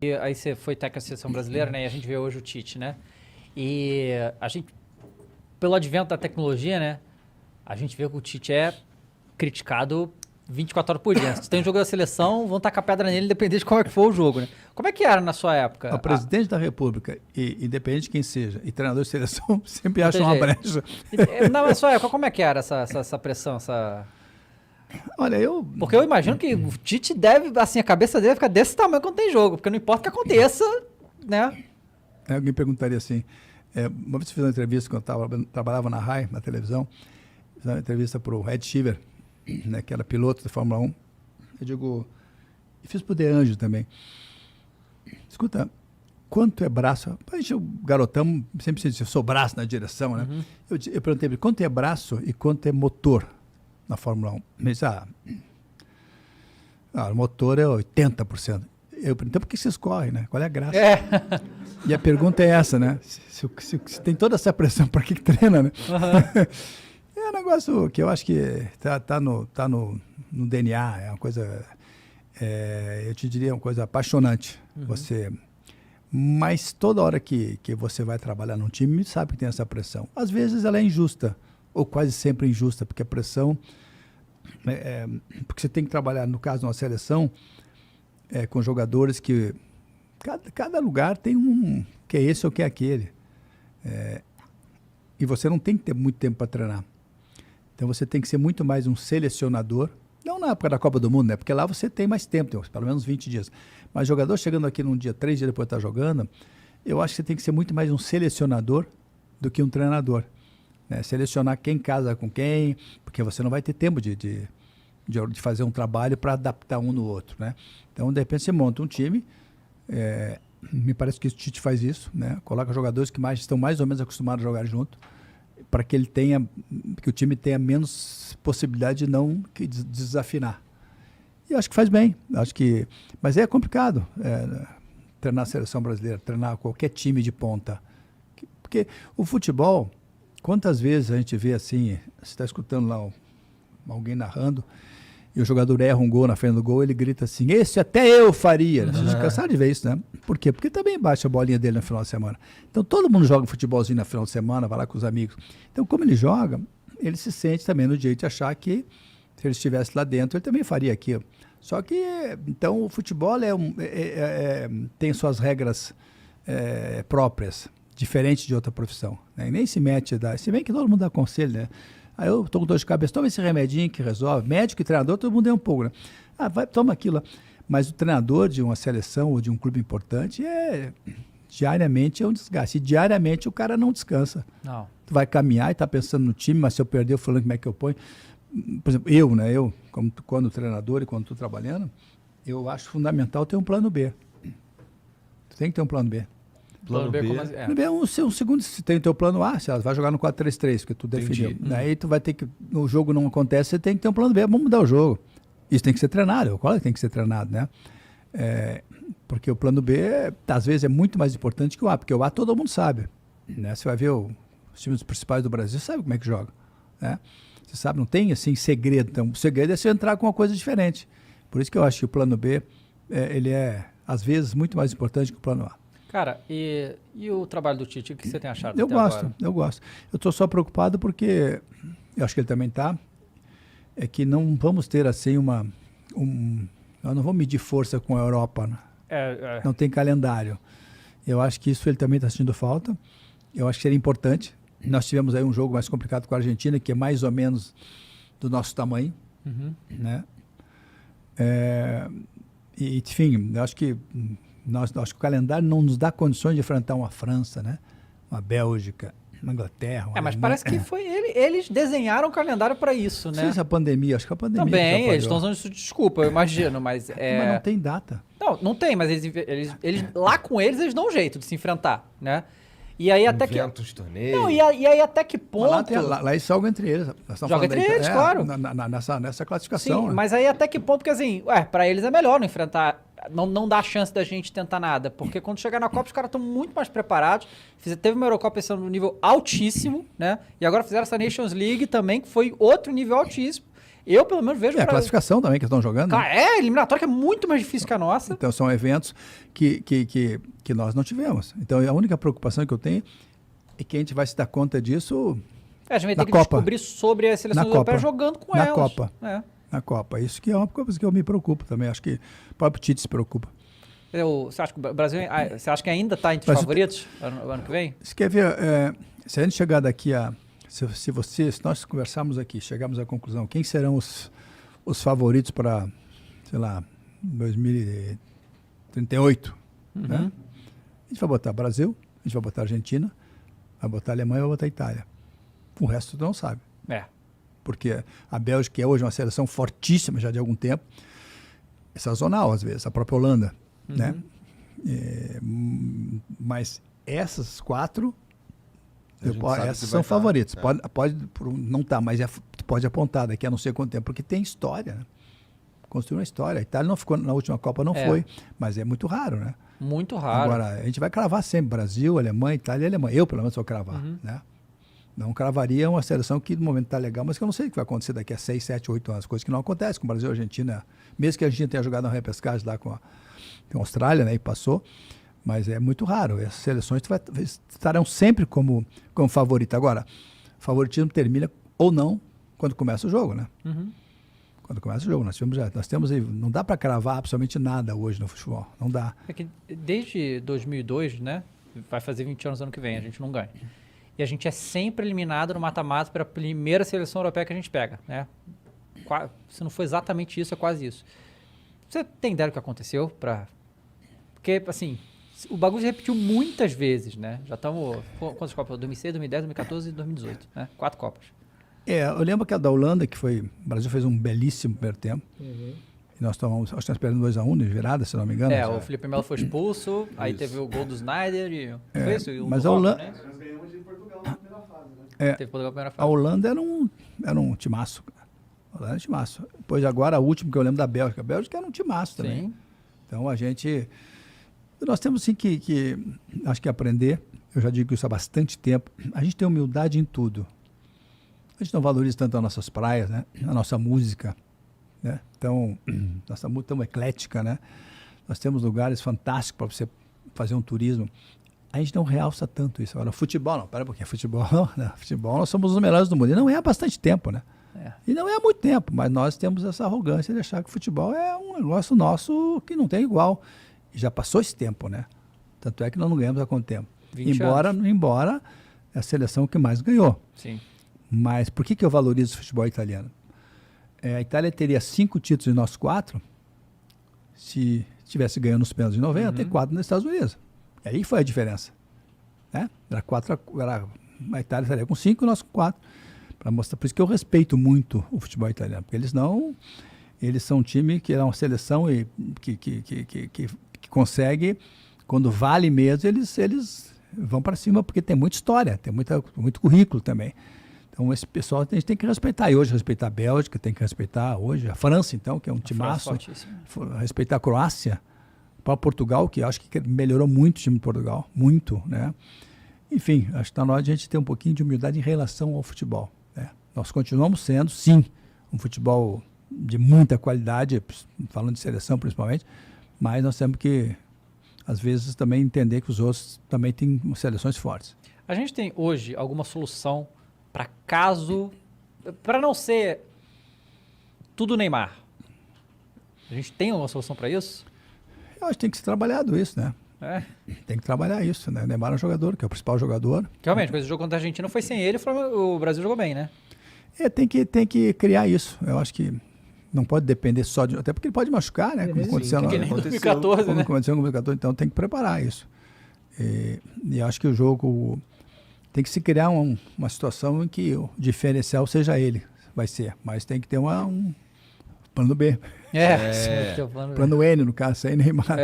E aí você foi técnico da seleção brasileira, né? E a gente vê hoje o Tite, né? E a gente, pelo advento da tecnologia, né? A gente vê que o Tite é criticado 24 horas por dia. Se tem um jogo da seleção, vão tacar pedra nele, independente de como é que for o jogo, né? Como é que era na sua época? O presidente da República, e independente de quem seja, e treinador de seleção, sempre acham uma brecha. Na sua época, como é que era essa pressão, essa... Olha, Porque eu imagino que o Tite deve, assim, a cabeça dele fica desse tamanho quando tem jogo, porque não importa o que aconteça, né? Alguém perguntaria assim, uma vez eu fiz uma entrevista quando eu trabalhava na RAI, na televisão, fiz uma entrevista para o Ed Sheeran, né, que era piloto da Fórmula 1. Eu digo, e fiz para o De Angelo também. Escuta, quanto é braço? A gente, o garotão, sempre se diz, eu sou braço na direção, né? Uhum. Eu perguntei para ele, quanto é braço e quanto é motor na Fórmula 1? Ele disse, o motor é 80%. Eu perguntei, por que vocês correm, né? Qual é a graça? E a pergunta é essa, né? Se tem toda essa pressão, para que treina, né? Uhum. É um negócio que eu acho que tá no DNA, é uma coisa, eu te diria, uma coisa apaixonante. Uhum. Mas toda hora que você vai trabalhar num time, sabe que tem essa pressão. Às vezes ela é injusta, ou quase sempre injusta, porque a pressão, porque você tem que trabalhar, no caso de uma seleção, com jogadores que, cada lugar tem um, que é esse ou que é aquele. E você não tem que ter muito tempo para treinar. Então você tem que ser muito mais um selecionador, não na época da Copa do Mundo, né? Porque lá você tem mais tempo, tem pelo menos 20 dias. Mas jogador chegando aqui num dia, 3 dias depois de estar jogando, eu acho que você tem que ser muito mais um selecionador do que um treinador. Né? Selecionar quem casa com quem, porque você não vai ter tempo de fazer um trabalho para adaptar um no outro. Né? Então, de repente, você monta um time, me parece que o Tite faz isso, né? Coloca jogadores que estão mais ou menos acostumados a jogar junto, para que o time tenha menos possibilidade de desafinar. E eu acho que faz bem. Mas é complicado treinar a seleção brasileira, treinar qualquer time de ponta. Porque o futebol, quantas vezes a gente vê assim, você está escutando lá alguém narrando, e o jogador erra um gol na frente do gol, ele grita assim, esse até eu faria. Vocês cansaram de ver isso, né? Por quê? Porque também baixa a bolinha dele no final de semana. Então todo mundo joga um futebolzinho no final de semana, vai lá com os amigos. Então como ele joga, ele se sente também no direito de achar que se ele estivesse lá dentro, ele também faria aquilo. Só que, então, o futebol tem suas regras próprias, diferente de outra profissão. Né? E nem se mete, se bem que todo mundo dá conselho, né? Aí eu estou com dor de cabeça, toma esse remedinho que resolve. Médico e treinador, todo mundo é um pouco, né? Toma aquilo. Mas o treinador de uma seleção ou de um clube importante diariamente é um desgaste. E diariamente o cara não descansa. Não. Tu vai caminhar e está pensando no time, mas se eu perder, eu falando como é que eu ponho. Por exemplo, eu, quando treinador e quando estou trabalhando, eu acho fundamental ter um plano B. Tu tem que ter um plano B. Plano B, como Plano B é um segundo, se tem o teu plano A, você vai jogar no 4-3-3, porque tu definiu. Aí tu vai ter que, o jogo não acontece, você tem que ter um plano B, vamos mudar o jogo. Isso tem que ser treinado, claro que tem que ser treinado, né? Porque o plano B, às vezes, é muito mais importante que o A, porque o A todo mundo sabe. Né? Você vai ver os times principais do Brasil, você sabe como é que joga. Né? Você sabe, não tem assim segredo. Então, o segredo é você entrar com uma coisa diferente. Por isso que eu acho que o plano B, ele é, às vezes, muito mais importante que o plano A. Cara, e o trabalho do Tite, o que você tem achado Eu até gosto, agora? eu gosto. Eu estou só preocupado porque, eu acho que ele também está, é que não vamos ter assim nós não vamos medir força com a Europa, né? Não tem calendário. Eu acho que isso ele também está sentindo falta. Eu acho que seria importante. Nós tivemos aí um jogo mais complicado com a Argentina, que é mais ou menos do nosso tamanho. Uhum. Né? Enfim, eu acho que o calendário não nos dá condições de enfrentar uma França, né? Uma Bélgica, uma Inglaterra. Uma Mas Alemanha. parece que foi eles desenharam o calendário para isso, né? Não sei se a pandemia, acho que a pandemia Também, eles estão usando isso de desculpa, eu imagino, mas Mas não tem data. Não tem, mas eles lá com eles dão um jeito de se enfrentar, né? E aí até que... Inventos, torneios. Não, e aí até que ponto... Lá eles jogam entre eles. Joga entre eles, claro. Nessa classificação. Sim, né? mas aí até que ponto, porque assim, pra eles é melhor não enfrentar, não dá chance da gente tentar nada, porque quando chegar na Copa os caras estão muito mais preparados. Teve uma Eurocopa esse ano no nível altíssimo, né? E agora fizeram essa Nations League também, que foi outro nível altíssimo. Eu, pelo menos, vejo... É a classificação também que estão jogando. Cara, Né? é eliminatória que é muito mais difícil que a nossa. Então, são eventos que nós não tivemos. Então, a única preocupação que eu tenho é que a gente vai se dar conta disso A gente vai na ter que Copa. descobrir sobre as seleções Na europeias Copa. jogando com Na elas. Copa. É. Na Copa. Isso que é uma coisa que eu me preocupo também. Acho que o próprio Tite se preocupa. Você acha que o Brasil você acha que ainda está entre os Brasil- favoritos ano que vem? Você quer ver, se a gente chegar daqui a... Se nós conversarmos aqui, chegarmos à conclusão, quem serão os favoritos para, sei lá, 2038, né? A gente vai botar Brasil, a gente vai botar Argentina, vai botar Alemanha e vai botar Itália. O resto tu não sabe. É. Porque a Bélgica é hoje uma seleção fortíssima já de algum tempo, é sazonal às vezes, a própria Holanda, né? Mas essas quatro, essas são favoritas. Pode não estar, mas pode apontar daqui a não sei quanto tempo, porque tem história, né? Construiu uma história. A Itália não ficou na última Copa, não foi, mas é muito raro, né? Muito raro. Agora, a gente vai cravar sempre Brasil, Alemanha, Itália e Alemanha. Eu, pelo menos, vou cravar, né? Não cravaria uma seleção que no momento está legal, mas que eu não sei o que vai acontecer daqui a 6, 7, 8 anos. Coisa que não acontece com o Brasil e a Argentina. Mesmo que a Argentina tenha jogado na repescagem lá com a Austrália, né, e passou, mas é muito raro. Essas seleções estarão sempre como favorita. Agora, o favoritismo termina ou não quando começa o jogo, né? Quando começa o jogo. Nós temos aí, não dá para cravar absolutamente nada hoje no futebol. Não dá. É que desde 2002, né? Vai fazer 20 anos ano que vem, a gente não ganha. E a gente é sempre eliminado no mata-mata pela primeira seleção europeia que a gente pega, né? Se não for exatamente isso, é quase isso. Você tem ideia do que aconteceu? Porque, assim, o bagulho se repetiu muitas vezes, né? Já estamos... Quantas Copas? 2006, 2010, 2014 e 2018, né? 4 Copas. Eu lembro que a da Holanda, o Brasil fez um belíssimo primeiro tempo. E nós tomamos, acho que nós perdemos 2-1 de virada, se não me engano. O Felipe Melo foi expulso, aí teve o gol do Snyder e... Foi isso? E Mas do a Robin, Holanda... né? Nós ganhamos de Portugal na primeira fase, né? Teve Portugal na primeira A fase. Holanda era um timaço. A Holanda era um timaço. Depois agora, o último que eu lembro da Bélgica. A Bélgica era um timaço também. Sim. Então nós temos sim que acho que aprender. Eu já digo isso há bastante tempo. A gente tem humildade em tudo. A gente não valoriza tanto as nossas praias, né? A nossa música, né? Então, nossa música tão eclética, né? Nós temos lugares fantásticos para você fazer um turismo. A gente não realça tanto isso. Agora, futebol não. Pera um pouquinho. Futebol nós somos os melhores do mundo. E não é há bastante tempo, né? E não é há muito tempo, mas nós temos essa arrogância de achar que o futebol é um negócio nosso que não tem igual. E já passou esse tempo, né? Tanto é que nós não ganhamos há quanto tempo. Embora a seleção que mais ganhou. Sim. Mas por que eu valorizo o futebol italiano? A Itália teria 5 títulos e nós 4 se tivesse ganho nos pênaltis de 90 e 4 nos Estados Unidos. E aí foi a diferença. Né? A Itália estaria com 5 e nós com 4. Para mostrar, por isso que eu respeito muito o futebol italiano, porque eles são um time que é uma seleção e que consegue, quando vale mesmo, eles vão para cima, porque tem muita história, tem muito currículo também. Então esse pessoal a gente tem que respeitar. E hoje respeitar a Bélgica, tem que respeitar hoje a França, então, que é um timaço. Respeitar a Croácia, para Portugal, que acho que melhorou muito o time de Portugal, muito, né? Enfim, acho que está na hora de a gente ter um pouquinho de humildade em relação ao futebol. Nós continuamos sendo, sim, um futebol de muita qualidade, falando de seleção principalmente, mas nós temos que, às vezes, também entender que os outros também têm seleções fortes. A gente tem hoje alguma solução para não ser tudo Neymar? A gente tem uma solução para isso? Eu acho que tem que ser trabalhado isso, né? Tem que trabalhar isso, né? O Neymar é um jogador, que é o principal jogador. Que realmente, mas o jogo contra a Argentina foi sem ele, o Brasil jogou bem, né? Tem que criar isso. Eu acho que não pode depender só de... Até porque ele pode machucar, né? Como aconteceu em 2014, como né? aconteceu em 2014, então tem que preparar isso. E acho que o jogo... Tem que se criar uma situação em que o diferencial seja ele, vai ser. Mas tem que ter um plano B. Plano Plano N, no caso, sem Neymar.